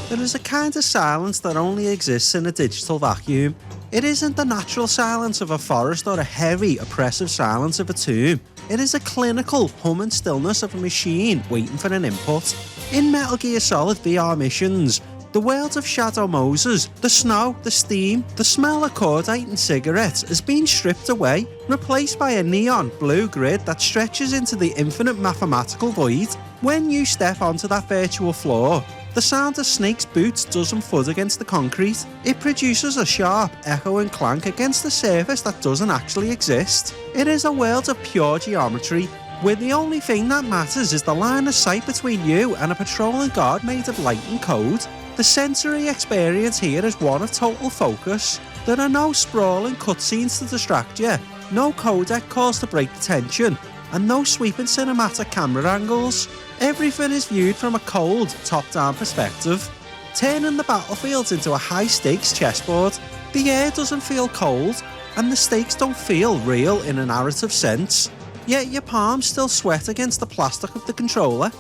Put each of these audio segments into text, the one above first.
There is a kind of silence that only exists in a digital vacuum. It isn't the natural silence of a forest or a heavy, oppressive silence of a tomb. It is a clinical, humming stillness of a machine waiting for an input. In Metal Gear Solid VR missions, the worlds of Shadow Moses, the snow, the steam, the smell of cordite and cigarettes has been stripped away, replaced by a neon blue grid that stretches into the infinite mathematical void. When you step onto that virtual floor, the sound of Snake's boots doesn't thud against the concrete. It produces a sharp echoing clank against the surface that doesn't actually exist. It is a world of pure geometry, where the only thing that matters is the line of sight between you and a patrolling guard made of light and code. The sensory experience here is one of total focus. There are no sprawling cutscenes to distract you, no codec calls to break the tension, and no sweeping cinematic camera angles. Everything is viewed from a cold, top-down perspective, turning the battlefields into a high-stakes chessboard. The air doesn't feel cold, and the stakes don't feel real in a narrative sense, yet your palms still sweat against the plastic of the controller.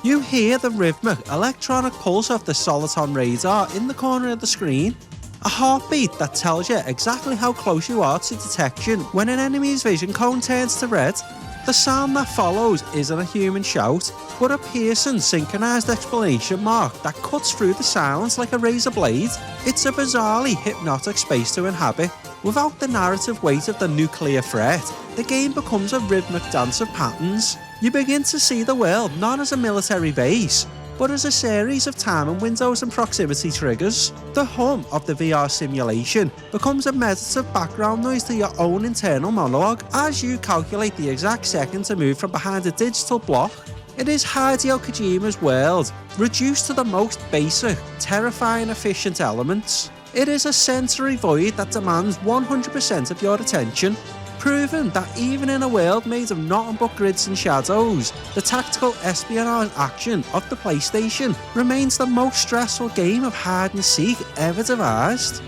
You hear the rhythmic, electronic pulse of the Soliton radar in the corner of the screen, a heartbeat that tells you exactly how close you are to detection when an enemy's vision cone turns to red. The sound that follows isn't a human shout, but a piercing, synchronized exclamation mark that cuts through the silence like a razor blade. It's a bizarrely hypnotic space to inhabit. Without the narrative weight of the nuclear threat, the game becomes a rhythmic dance of patterns. You begin to see the world not as a military base, but as a series of timing windows and proximity triggers. The hum of the VR simulation becomes a meditative background noise to your own internal monologue as you calculate the exact second to move from behind a digital block. It is Hideo Kojima's world, reduced to the most basic, terrifying efficient elements. It is a sensory void that demands 100% of your attention, proving that even in a world made of nothing but grids and shadows, the tactical espionage action of the PlayStation remains the most stressful game of hide and seek ever devised.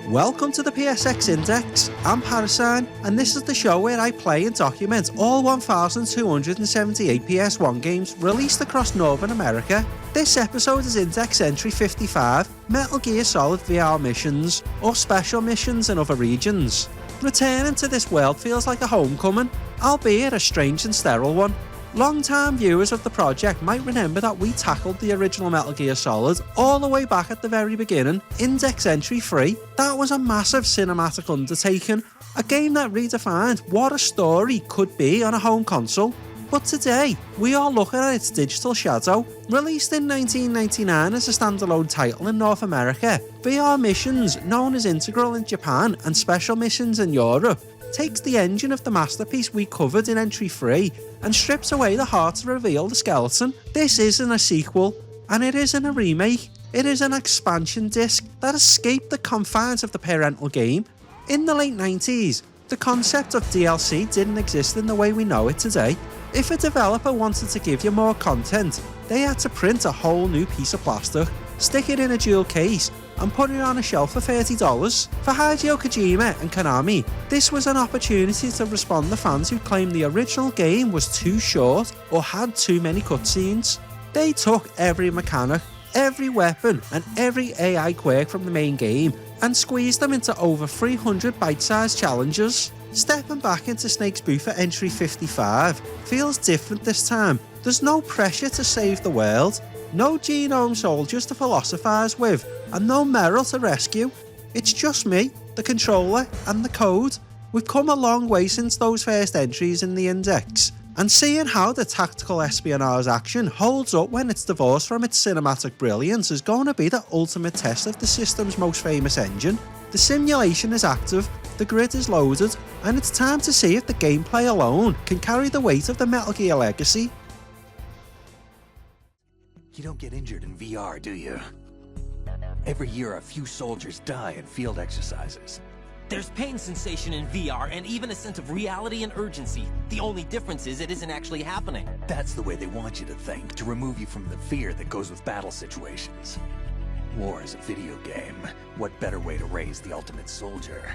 Welcome to the PSX Index. I'm Parascreen, and this is the show where I play and document all 1,278 PS1 games released across Northern America. This episode is Index Entry 55, Metal Gear Solid VR missions, or special missions in other regions. Returning to this world feels like a homecoming, albeit a strange and sterile one. Long-time viewers of the project might remember that we tackled the original Metal Gear Solid all the way back at the very beginning, Index Entry 3. That was a massive cinematic undertaking, a game that redefined what a story could be on a home console. But today, we are looking at its digital shadow. Released in 1999 as a standalone title in North America, VR Missions, known as Integral in Japan and Special Missions in Europe, takes the engine of the masterpiece we covered in Entry 3 and strips away the heart to reveal the skeleton. This isn't a sequel, and it isn't a remake. It is an expansion disc that escaped the confines of the parental game. In the late 90s, the concept of DLC didn't exist in the way we know it today. If a developer wanted to give you more content, they had to print a whole new piece of plastic, stick it in a jewel case, and put it on a shelf for $30. For Hideo Kojima and Konami, this was an opportunity to respond to fans who claimed the original game was too short or had too many cutscenes. They took every mechanic, every weapon, and every AI quirk from the main game and squeezed them into over 300 bite-sized challenges. Stepping back into Snake's booth for Entry 55 feels different this time. There's no pressure to save the world, no genome soldiers to philosophise with, and no Meryl to rescue. It's just me, the controller, and the code. We've come a long way since those first entries in the index, and seeing how the tactical espionage action holds up when it's divorced from its cinematic brilliance is going to be the ultimate test of the system's most famous engine. The simulation is active, the grid is loaded, and it's time to see if the gameplay alone can carry the weight of the Metal Gear legacy. You don't get injured in VR, do you? Every year a few soldiers die in field exercises. There's pain sensation in VR and even a sense of reality and urgency. The only difference is it isn't actually happening. That's the way they want you to think, to remove you from the fear that goes with battle situations. War is a video game. What better way to raise the ultimate soldier?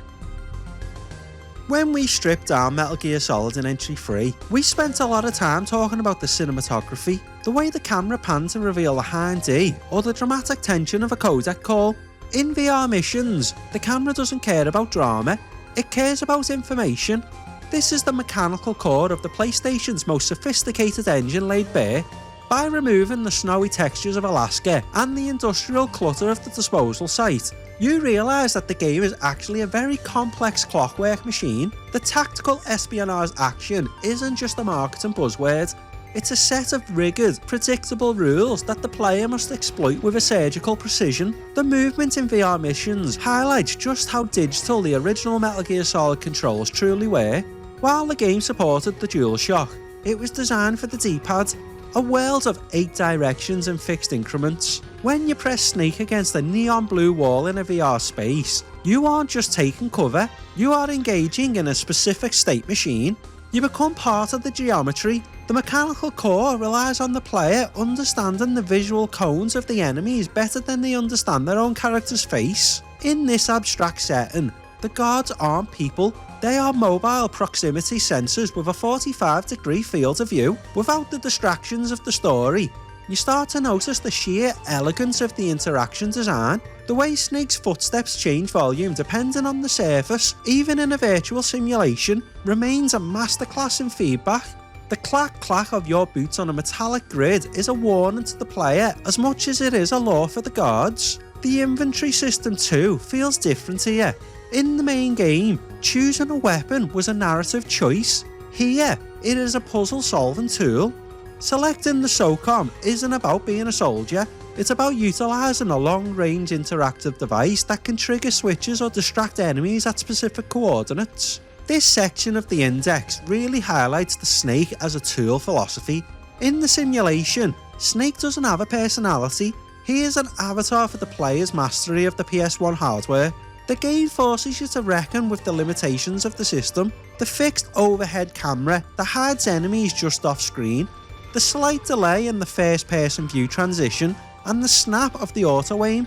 When we stripped down Metal Gear Solid in Entry 3, we spent a lot of time talking about the cinematography, the way the camera panned to reveal the hind D, or the dramatic tension of a codec call. In VR missions, the camera doesn't care about drama, it cares about information. This is the mechanical core of the PlayStation's most sophisticated engine laid bare. By removing the snowy textures of Alaska and the industrial clutter of the disposal site, you realise that the game is actually a very complex clockwork machine. The tactical espionage action isn't just a marketing buzzword, it's a set of rigid, predictable rules that the player must exploit with a surgical precision. The movement in VR missions highlights just how digital the original Metal Gear Solid controls truly were. While the game supported the DualShock, it was designed for the D-pad, a world of 8 directions in fixed increments. When you press Snake against a neon blue wall in a VR space, you aren't just taking cover, you are engaging in a specific state machine. You become part of the geometry. The mechanical core relies on the player understanding the visual cones of the enemies better than they understand their own character's face. In this abstract setting, the guards aren't people, they are mobile proximity sensors with a 45-degree field of view. Without the distractions of the story, you start to notice the sheer elegance of the interaction design. The way Snake's footsteps change volume depending on the surface, even in a virtual simulation, remains a masterclass in feedback. The clack-clack of your boots on a metallic grid is a warning to the player as much as it is a law for the guards. The inventory system too feels different here. In the main game, choosing a weapon was a narrative choice. Here, it is a puzzle-solving tool. Selecting the SOCOM isn't about being a soldier, it's about utilising a long-range interactive device that can trigger switches or distract enemies at specific coordinates. This section of the index really highlights the Snake as a tool philosophy. In the simulation, Snake doesn't have a personality, he is an avatar for the player's mastery of the PS1 hardware. The game forces you to reckon with the limitations of the system, the fixed overhead camera that hides enemies just off screen, the slight delay in the first-person view transition, and the snap of the auto-aim.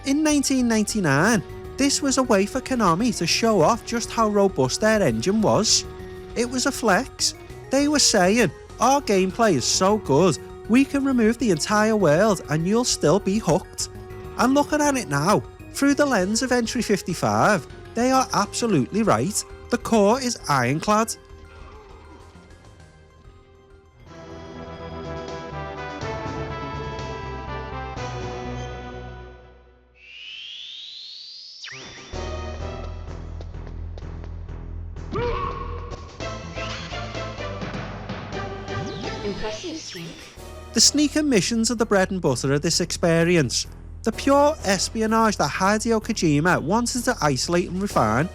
In 1999, this was a way for Konami to show off just how robust their engine was. It was a flex. They were saying, our gameplay is so good, we can remove the entire world and you'll still be hooked. And looking at it now, through the lens of Entry 55, they are absolutely right. The core is ironclad. Impressive, Snake. The sneaker missions are the bread and butter of this experience. The pure espionage that Hideo Kojima wanted to isolate and refine.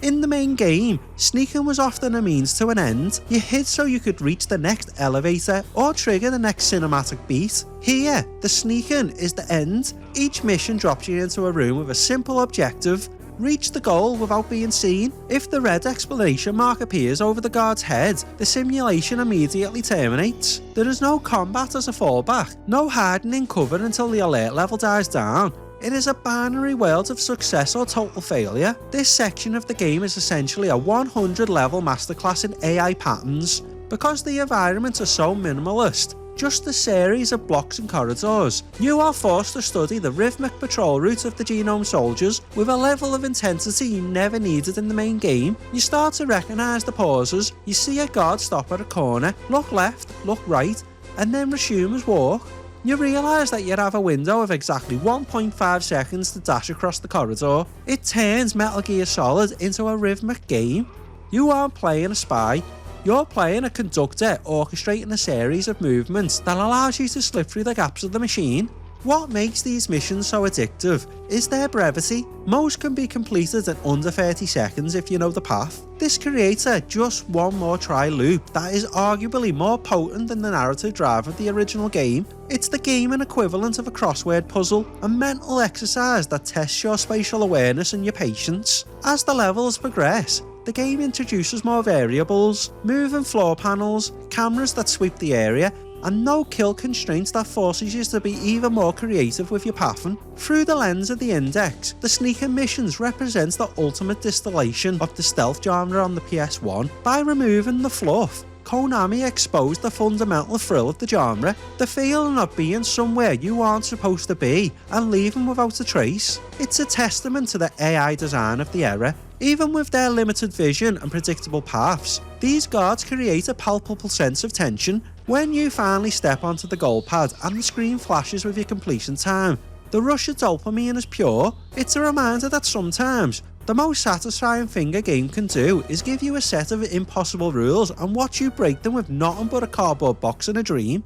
In the main game, sneaking was often a means to an end. You hid so you could reach the next elevator or trigger the next cinematic beat. Here, the sneaking is the end. Each mission drops you into a room with a simple objective: reach the goal without being seen. If the red exclamation mark appears over the guard's head, the simulation immediately terminates. There is no combat as a fallback, no hiding in cover until the alert level dies down. It is a binary world of success or total failure. This section of the game is essentially a 100 level masterclass in AI patterns. Because the environments are so minimalist, just a series of blocks and corridors, you are forced to study the rhythmic patrol route of the Genome Soldiers with a level of intensity you never needed in the main game. You start to recognise the pauses, you see a guard stop at a corner, look left, look right, and then resume his walk. You realise that you have a window of exactly 1.5 seconds to dash across the corridor. It turns Metal Gear Solid into a rhythmic game. You aren't playing a spy, you're playing a conductor orchestrating a series of movements that allows you to slip through the gaps of the machine. What makes these missions so addictive is their brevity. Most can be completed in under 30 seconds if you know the path. This creates a just one more try loop that is arguably more potent than the narrative drive of the original game. It's the gaming equivalent of a crossword puzzle, a mental exercise that tests your spatial awareness and your patience. As the levels progress, the game introduces more variables, moving floor panels, cameras that sweep the area, and no kill constraint that forces you to be even more creative with your pathing. Through the lens of the Index, the sneaking missions represents the ultimate distillation of the stealth genre on the PS1. By removing the fluff, Konami exposed the fundamental thrill of the genre, the feeling of being somewhere you aren't supposed to be and leaving without a trace. It's a testament to the AI design of the era. Even with their limited vision and predictable paths, these guards create a palpable sense of tension. When you finally step onto the goal pad and the screen flashes with your completion time, the rush of dopamine is pure. It's a reminder that sometimes the most satisfying thing a game can do is give you a set of impossible rules and watch you break them with nothing but a cardboard box and a dream.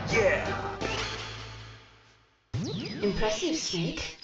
Yeah! Impressive, Snake.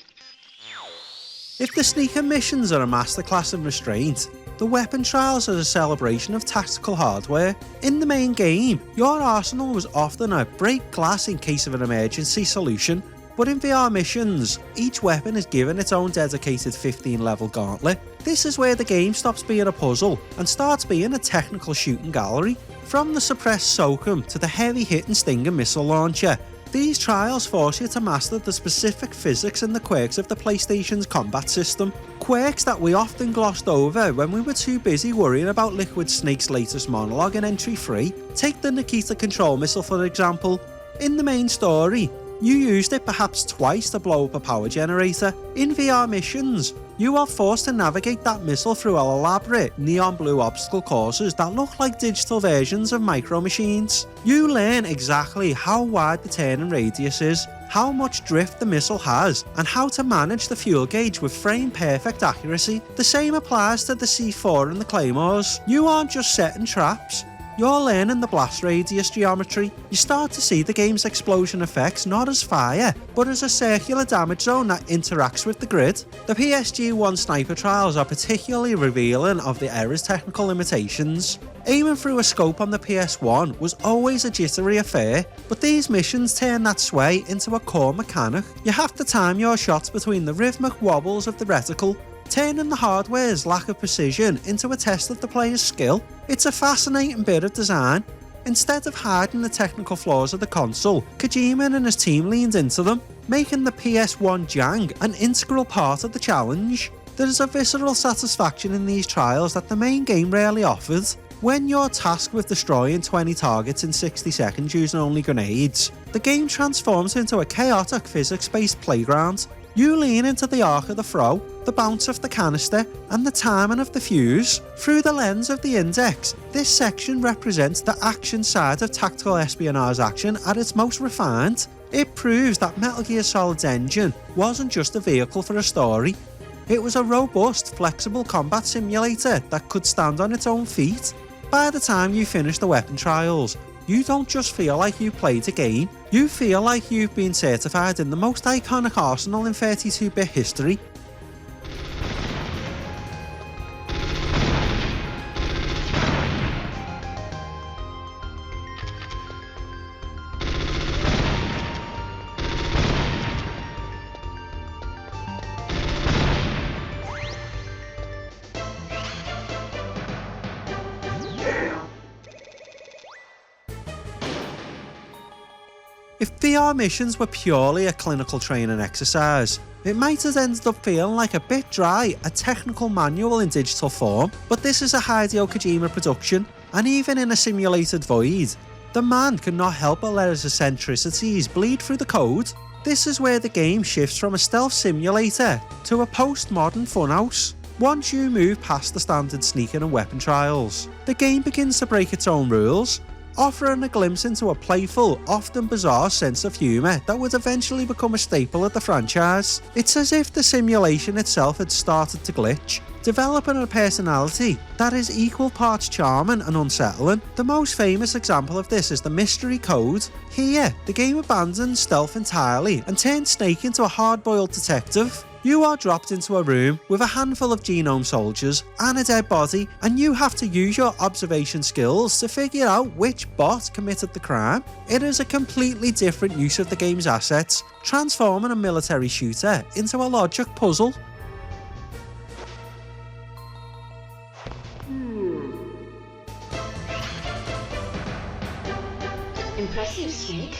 If the sneaker missions are a masterclass in restraint, the weapon trials are a celebration of tactical hardware. In the main game, your arsenal was often a break glass in case of an emergency solution, but in VR missions, each weapon is given its own dedicated 15-level gauntlet. This is where the game stops being a puzzle and starts being a technical shooting gallery. From the suppressed SOCOM to the heavy-hitting Stinger missile launcher, these trials force you to master the specific physics and the quirks of the PlayStation's combat system. Quirks that we often glossed over when we were too busy worrying about Liquid Snake's latest monologue in Entry 3. Take the Nikita control missile for example. In the main story, you used it perhaps twice to blow up a power generator. In VR missions, you are forced to navigate that missile through elaborate neon blue obstacle courses that look like digital versions of micro machines. You learn exactly how wide the turning radius is, how much drift the missile has, and how to manage the fuel gauge with frame-perfect accuracy. The same applies to the C4 and the Claymores. You aren't just setting traps, you're learning the blast radius geometry. You start to see the game's explosion effects not as fire, but as a circular damage zone that interacts with the grid. The PSG-1 sniper trials are particularly revealing of the era's technical limitations. Aiming through a scope on the PS1 was always a jittery affair, but these missions turn that sway into a core mechanic. You have to time your shots between the rhythmic wobbles of the reticle, turning the hardware's lack of precision into a test of the player's skill. It's a fascinating bit of design. Instead of hiding the technical flaws of the console, Kojima and his team leaned into them, making the PS1 Jang an integral part of the challenge. There is a visceral satisfaction in these trials that the main game rarely offered. When you're tasked with destroying 20 targets in 60 seconds using only grenades, the game transforms into a chaotic physics-based playground. You lean into the arc of the throw, the bounce of the canister, and the timing of the fuse. Through the lens of the Index, this section represents the action side of tactical espionage action at its most refined. It proves that Metal Gear Solid's engine wasn't just a vehicle for a story. It was a robust, flexible combat simulator that could stand on its own feet. By the time you finish the weapon trials, you don't just feel like you played a game, you feel like you've been certified in the most iconic arsenal in 32-bit history. If VR missions were purely a clinical training exercise, it might have ended up feeling like a bit dry, a technical manual in digital form, but this is a Hideo Kojima production, and even in a simulated void, the man cannot help but let his eccentricities bleed through the code. This is where the game shifts from a stealth simulator to a postmodern funhouse. Once you move past the standard sneaking and weapon trials, the game begins to break its own rules, offering a glimpse into a playful, often bizarre sense of humour that would eventually become a staple of the franchise. It's as if the simulation itself had started to glitch, developing a personality that is equal parts charming and unsettling. The most famous example of this is the mystery code. Here, the game abandons stealth entirely and turns Snake into a hard-boiled detective. You are dropped into a room with a handful of genome soldiers and a dead body, and you have to use your observation skills to figure out which bot committed the crime. It is a completely different use of the game's assets, transforming a military shooter into a logic puzzle. Impressive, Snake.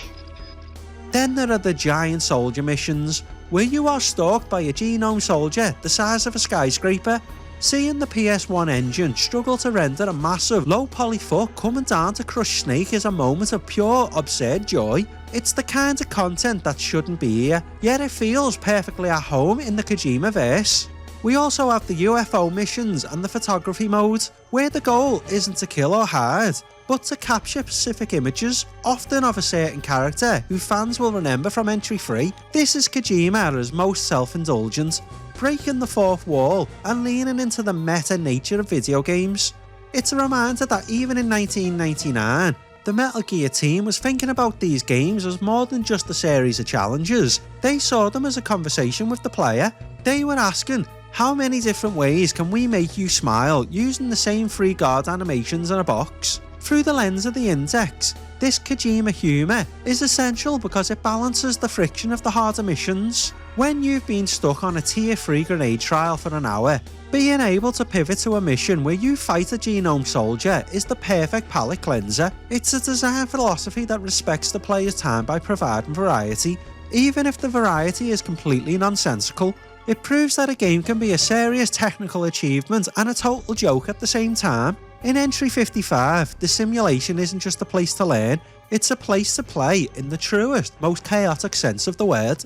Then there are the giant soldier missions, where you are stalked by a genome soldier the size of a skyscraper. Seeing the PS1 engine struggle to render a massive low-poly foot coming down to crush Snake is a moment of pure, absurd joy. It's the kind of content that shouldn't be here, yet it feels perfectly at home in the Kojima-verse. We also have the UFO missions and the photography mode, where the goal isn't to kill or hide, but to capture specific images, often of a certain character who fans will remember from Entry 3. This is Kojima at his most self-indulgent, breaking the fourth wall and leaning into the meta nature of video games. It's a reminder that even in 1999, the Metal Gear team was thinking about these games as more than just a series of challenges. They saw them as a conversation with the player. They were asking, how many different ways can we make you smile using the same 3 guard animations in a box? Through the lens of the index, this Kojima humour is essential because it balances the friction of the harder missions. When you've been stuck on a tier 3 grenade trial for an hour, being able to pivot to a mission where you fight a genome soldier is the perfect palate cleanser. It's a design philosophy that respects the player's time by providing variety, even if the variety is completely nonsensical. It proves that a game can be a serious technical achievement and a total joke at the same time. In Entry 55, the simulation isn't just a place to learn, it's a place to play in the truest, most chaotic sense of the word.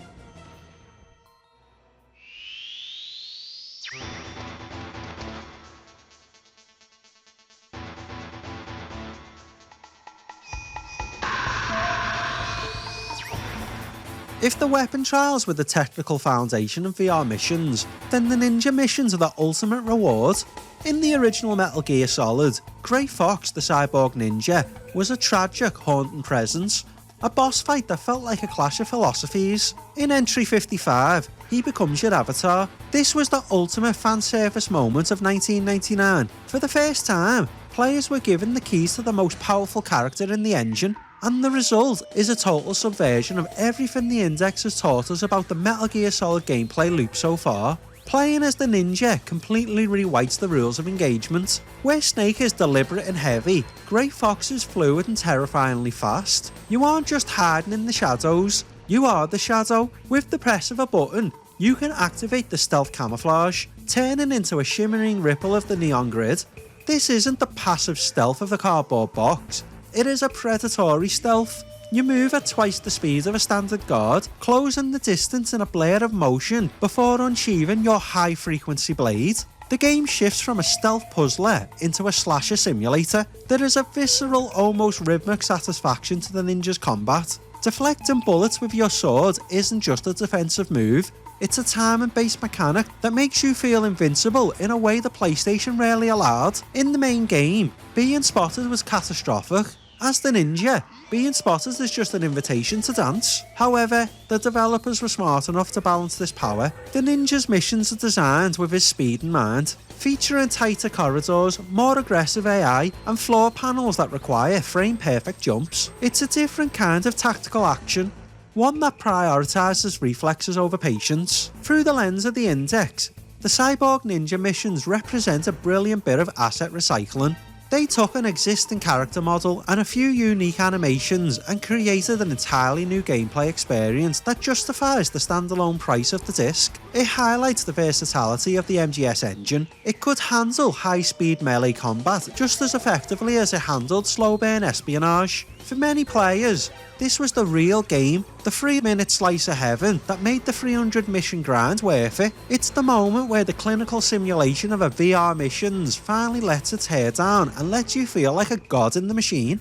If the weapon trials were the technical foundation of VR missions, then the ninja missions are the ultimate reward. In the original Metal Gear Solid, Grey Fox the cyborg ninja was a tragic, haunting presence, a boss fight that felt like a clash of philosophies. In Entry 55, he becomes your avatar. This was the ultimate fan service moment of 1999. For the first time, players were given the keys to the most powerful character in the engine, and the result is a total subversion of everything the Index has taught us about the Metal Gear Solid gameplay loop so far. Playing as the ninja completely rewrites the rules of engagement. Where Snake is deliberate and heavy, Grey Fox is fluid and terrifyingly fast. You aren't just hiding in the shadows, you are the shadow. With the press of a button, you can activate the stealth camouflage, turning into a shimmering ripple of the neon grid. This isn't the passive stealth of a cardboard box, it is a predatory stealth. You move at twice the speed of a standard guard, closing the distance in a blur of motion before unsheathing your high-frequency blade. The game shifts from a stealth puzzler into a slasher simulator. There is a visceral, almost rhythmic satisfaction to the ninja's combat. Deflecting bullets with your sword isn't just a defensive move, it's a timing-based mechanic that makes you feel invincible in a way the PlayStation rarely allowed. In the main game, being spotted was catastrophic. As the ninja, being spotted is just an invitation to dance. However, the developers were smart enough to balance this power. The ninja's missions are designed with his speed in mind, featuring tighter corridors, more aggressive AI, and floor panels that require frame-perfect jumps. It's a different kind of tactical action, one that prioritises reflexes over patience. Through the lens of the Index, the Cyborg Ninja missions represent a brilliant bit of asset recycling. They took an existing character model and a few unique animations and created an entirely new gameplay experience that justifies the standalone price of the disc. It highlights the versatility of the MGS engine. It could handle high-speed melee combat just as effectively as it handled slow-burn espionage. For many players, this was the real game, the 3-minute slice of heaven that made the 300 mission grind worth it. It's the moment where the clinical simulation of a VR missions finally lets its hair down and lets you feel like a god in the machine.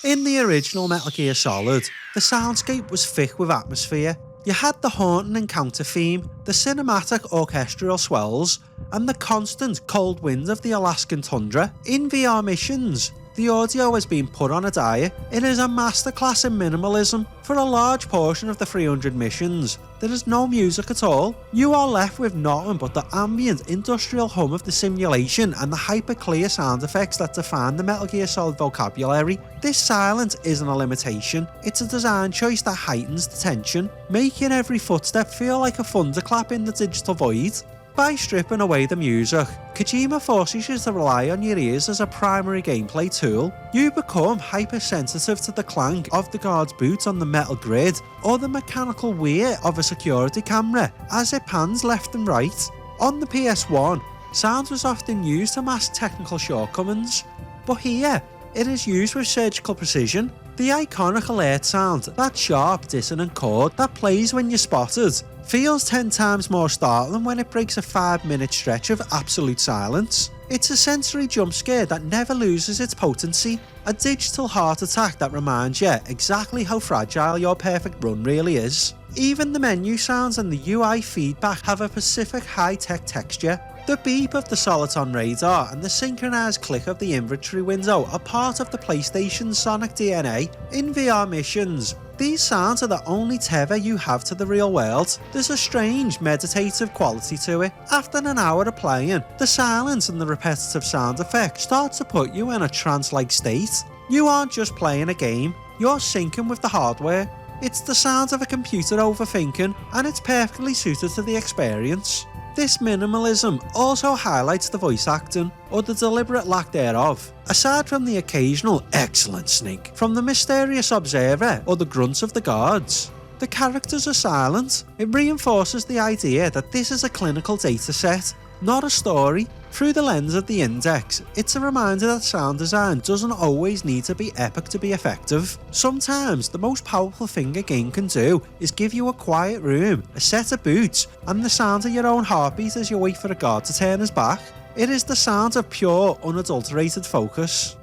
In the original Metal Gear Solid, the soundscape was thick with atmosphere. You had the haunting encounter theme, the cinematic orchestral swells, and the constant cold wind of the Alaskan tundra. In VR missions, The audio has been put on a diet. It is a masterclass in minimalism. For a large portion of the 300 missions, there is no music at all. You are left with nothing but the ambient industrial hum of the simulation and the hyper clear sound effects that define the Metal Gear Solid vocabulary. This silence isn't a limitation, it's a design choice that heightens the tension, making every footstep feel like a thunderclap in the digital void. By stripping away the music, Kojima forces you to rely on your ears as a primary gameplay tool. You become hypersensitive to the clank of the guard's boots on the metal grid or the mechanical whir of a security camera as it pans left and right. On the PS1, sound was often used to mask technical shortcomings, but here, it is used with surgical precision. The iconic alert sound, that sharp dissonant chord that plays when you're spotted, feels 10 times more startling when it breaks a 5-minute stretch of absolute silence. It's a sensory jump scare that never loses its potency, a digital heart attack that reminds you exactly how fragile your perfect run really is. Even the menu sounds and the UI feedback have a specific high-tech texture. The beep of the Soliton radar and the synchronized click of the inventory window are part of the PlayStation's sonic DNA. In VR missions, these sounds are the only tether you have to the real world. There's a strange, meditative quality to it. After an hour of playing, the silence and the repetitive sound effects start to put you in a trance-like state. You aren't just playing a game, you're syncing with the hardware. It's the sound of a computer overthinking, and it's perfectly suited to the experience. This minimalism also highlights the voice acting, or the deliberate lack thereof. Aside from the occasional excellent sneak from the mysterious observer or the grunts of the guards, the characters are silent. It reinforces the idea that this is a clinical dataset, not a story. Through the lens of the index, it's a reminder that sound design doesn't always need to be epic to be effective. Sometimes the most powerful thing a game can do is give you a quiet room, a set of boots, and the sound of your own heartbeat as you wait for a guard to turn his back. It is the sound of pure, unadulterated focus.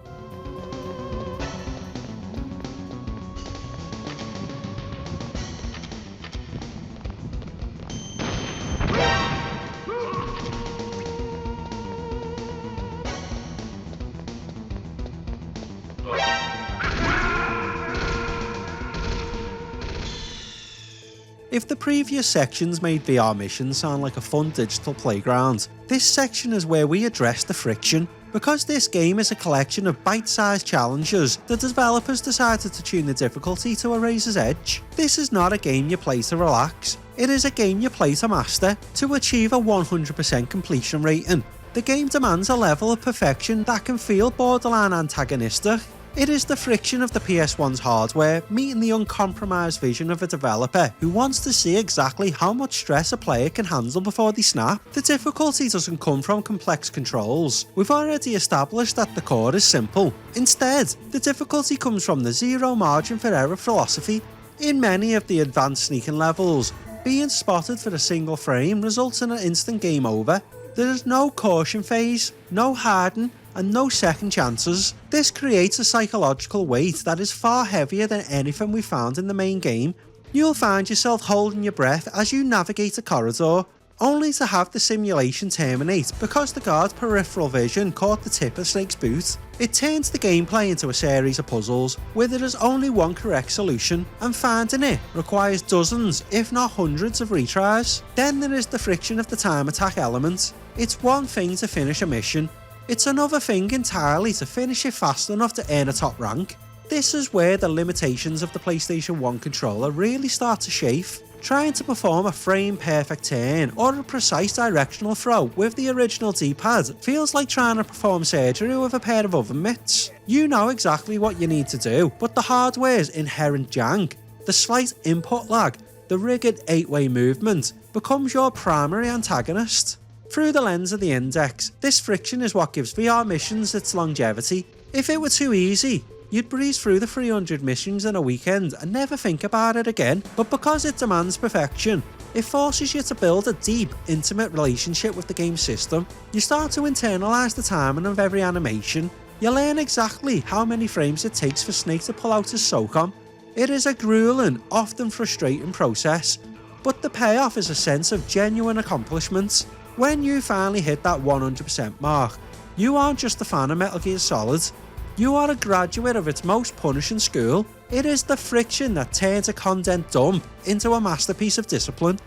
If the previous sections made VR missions sound like a fun digital playground, this section is where we address the friction. Because this game is a collection of bite-sized challenges, the developers decided to tune the difficulty to a razor's edge. This is not a game you play to relax, it is a game you play to master, to achieve a 100% completion rating. The game demands a level of perfection that can feel borderline antagonistic. It is the friction of the PS1's hardware meeting the uncompromised vision of a developer who wants to see exactly how much stress a player can handle before they snap. The difficulty doesn't come from complex controls. We've already established that the core is simple. Instead, the difficulty comes from the zero margin for error philosophy. In many of the advanced sneaking levels, being spotted for a single frame results in an instant game over. There is no caution phase, no hiding, and no second chances. This creates a psychological weight that is far heavier than anything we found in the main game. You'll find yourself holding your breath as you navigate a corridor, only to have the simulation terminate because the guard's peripheral vision caught the tip of Snake's boot. It turns the gameplay into a series of puzzles where there is only one correct solution, and finding it requires dozens, if not hundreds of retries. Then there is the friction of the time attack element. It's one thing to finish a mission, it's another thing entirely to finish it fast enough to earn a top rank. This is where the limitations of the PlayStation 1 controller really start to chafe. Trying to perform a frame-perfect turn or a precise directional throw with the original D-pad feels like trying to perform surgery with a pair of oven mitts. You know exactly what you need to do, but the hardware's inherent jank, the slight input lag, the rigid 8-way movement, becomes your primary antagonist. Through the lens of the index, this friction is what gives VR missions its longevity. If it were too easy, you'd breeze through the 300 missions in a weekend and never think about it again, but because it demands perfection, it forces you to build a deep, intimate relationship with the game's system. You start to internalise the timing of every animation. You learn exactly how many frames it takes for Snake to pull out his SOCOM. It is a grueling, often frustrating process, but the payoff is a sense of genuine accomplishment. When you finally hit that 100% mark, you aren't just a fan of Metal Gear Solid, You are a graduate of its most punishing school. It is the friction that turns a content dump into a masterpiece of discipline.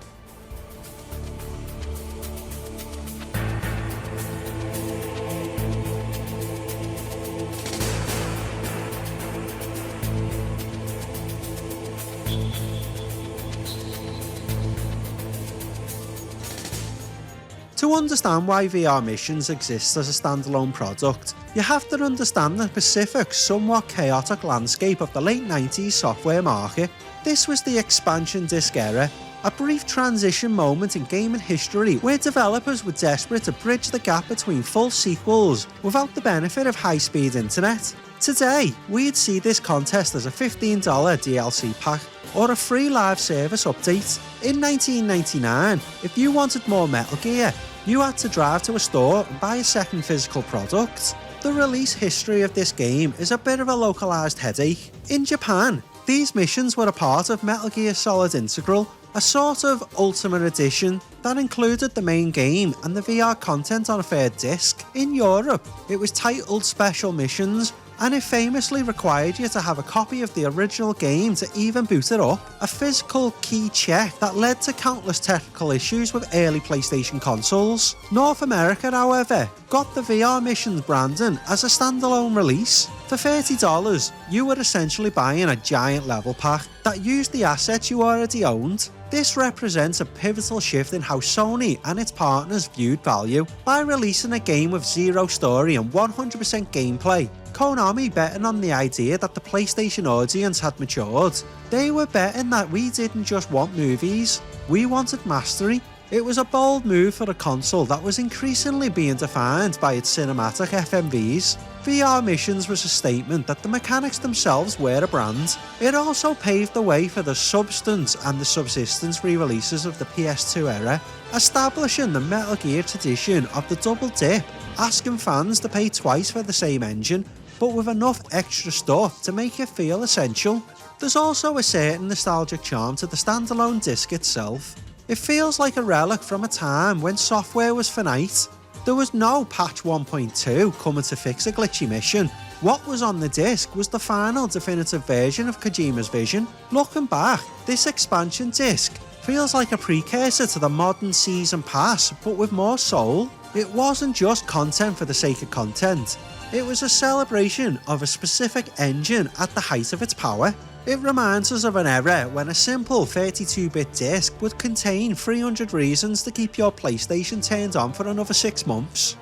To understand why VR missions exist as a standalone product, you have to understand the specific, somewhat chaotic landscape of the late 90s software market. This was the expansion disc era, a brief transition moment in gaming history where developers were desperate to bridge the gap between full sequels without the benefit of high-speed internet. Today, we'd see this contest as a $15 DLC pack or a free live service update. In 1999, if you wanted more Metal Gear, you had to drive to a store and buy a second physical product. The release history of this game is a bit of a localised headache. In Japan, these missions were a part of Metal Gear Solid Integral, a sort of Ultimate Edition that included the main game and the VR content on a third disc. In Europe, it was titled Special Missions, and it famously required you to have a copy of the original game to even boot it up, a physical key check that led to countless technical issues with early PlayStation consoles. North America, however, got the VR Missions branding as a standalone release. For $30, you were essentially buying a giant level pack that used the assets you already owned. This represents a pivotal shift in how Sony and its partners viewed value. By releasing a game with zero story and 100% gameplay, Konami betting on the idea that the PlayStation audience had matured. They were betting that we didn't just want movies, we wanted mastery. It was a bold move for a console that was increasingly being defined by its cinematic FMVs. VR Missions was a statement that the mechanics themselves were a brand. It also paved the way for the Substance and the Subsistence re-releases of the PS2 era, establishing the Metal Gear tradition of the double dip, asking fans to pay twice for the same engine, but with enough extra stuff to make it feel essential. There's also a certain nostalgic charm to the standalone disc itself. It feels like a relic from a time when software was finite. There was no patch 1.2 coming to fix a glitchy mission. What was on the disc was the final definitive version of Kojima's vision. Looking back, this expansion disc feels like a precursor to the modern Season Pass, but with more soul. It wasn't just content for the sake of content. It was a celebration of a specific engine at the height of its power. It reminds us of an era when a simple 32-bit disc would contain 300 reasons to keep your PlayStation turned on for another 6 months.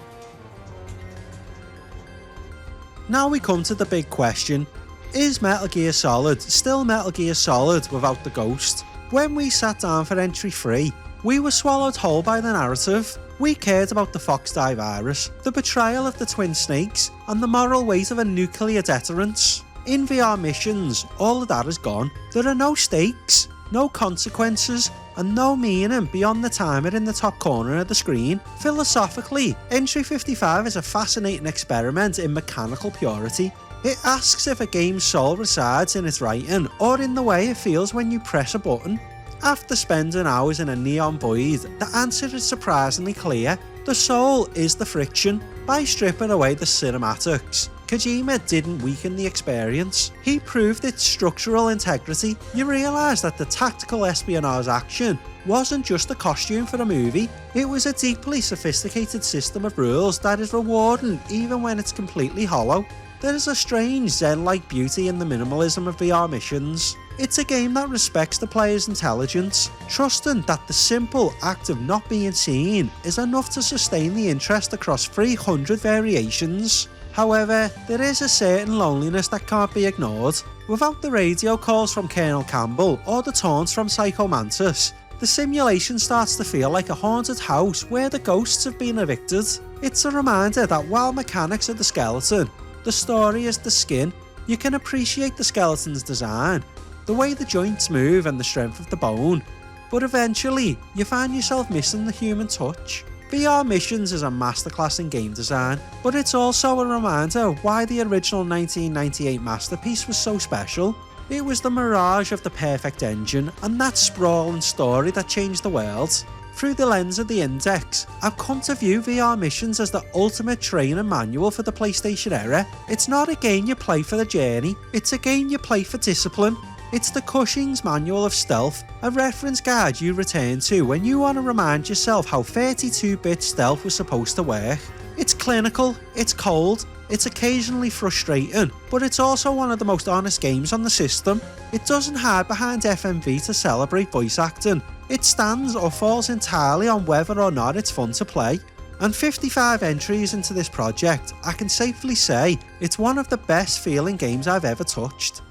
Now we come to the big question: is Metal Gear Solid still Metal Gear Solid without the ghost? When we sat down for entry 3, we were swallowed whole by the narrative. We cared about the Foxdie virus, the betrayal of the Twin Snakes, and the moral weight of a nuclear deterrence. In VR Missions, all of that is gone. There are no stakes, no consequences, and no meaning beyond the timer in the top corner of the screen. Philosophically, Entry 55 is a fascinating experiment in mechanical purity. It asks if a game's soul resides in its writing or in the way it feels when you press a button. After spending hours in a neon void, the answer is surprisingly clear. The soul is the friction. By stripping away the cinematics, Kojima didn't weaken the experience. He proved its structural integrity. You realise that the tactical espionage action wasn't just a costume for a movie, it was a deeply sophisticated system of rules that is rewarding even when it's completely hollow. There is a strange zen-like beauty in the minimalism of VR Missions. It's a game that respects the player's intelligence, trusting that the simple act of not being seen is enough to sustain the interest across 300 variations. However, there is a certain loneliness that can't be ignored. Without the radio calls from Colonel Campbell or the taunts from Psycho Mantis, the simulation starts to feel like a haunted house where the ghosts have been evicted. It's a reminder that while mechanics are the skeleton, the story is the skin. You can appreciate the skeleton's design, the way the joints move and the strength of the bone, but eventually you find yourself missing the human touch. VR Missions is a masterclass in game design, but it's also a reminder why the original 1998 masterpiece was so special. It was the mirage of the perfect engine and that sprawling story that changed the world. Through the lens of the Index, I've come to view VR missions as the ultimate training manual for the PlayStation era. It's not a game you play for the journey, it's a game you play for discipline. It's the Cushing's Manual of Stealth, a reference guide you return to when you want to remind yourself how 32-bit stealth was supposed to work. It's clinical, it's cold, it's occasionally frustrating, but it's also one of the most honest games on the system. It doesn't hide behind FMV to celebrate voice acting. It stands or falls entirely on whether or not it's fun to play. And 55 entries into this project, I can safely say it's one of the best feeling games I've ever touched.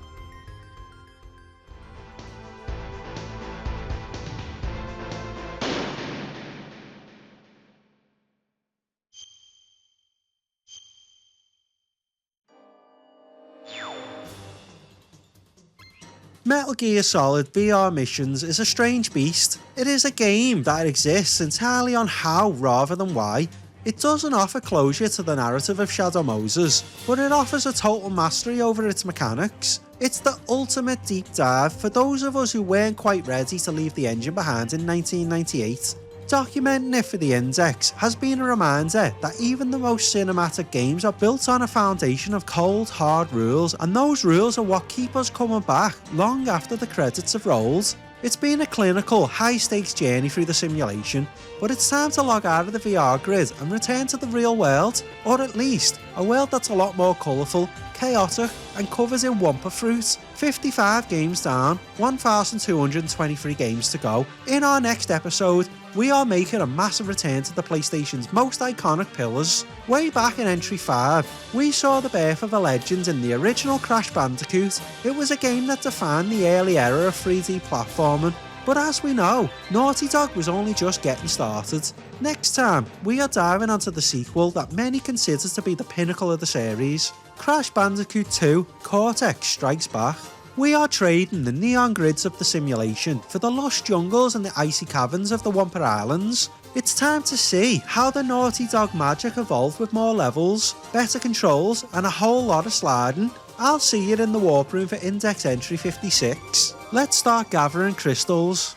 Metal Gear Solid VR Missions is a strange beast. It is a game that exists entirely on how rather than why. It doesn't offer closure to the narrative of Shadow Moses, but it offers a total mastery over its mechanics. It's the ultimate deep dive for those of us who weren't quite ready to leave the engine behind in 1998. Documenting it for the Index has been a reminder that even the most cinematic games are built on a foundation of cold, hard rules, and those rules are what keep us coming back long after the credits have rolled. It's been a clinical, high-stakes journey through the simulation, but it's time to log out of the VR grid and return to the real world, or at least a world that's a lot more colourful, chaotic, and covered in wumpa fruit. 55 games down, 1,223 games to go. In our next episode, we are making a massive return to the PlayStation's most iconic pillars. Way back in Entry 5, we saw the birth of a legend in the original Crash Bandicoot. It was a game that defined the early era of 3D platforming. But as we know, Naughty Dog was only just getting started. Next time, we are diving onto the sequel that many consider to be the pinnacle of the series, Crash Bandicoot 2 Codec Strikes Back. We are trading the neon grids of the simulation for the lush jungles and the icy caverns of the Wumpa Islands. It's time to see how the Naughty Dog magic evolved with more levels, better controls, and a whole lot of sliding. I'll see you in the warp room for Index Entry 56. Let's start gathering crystals.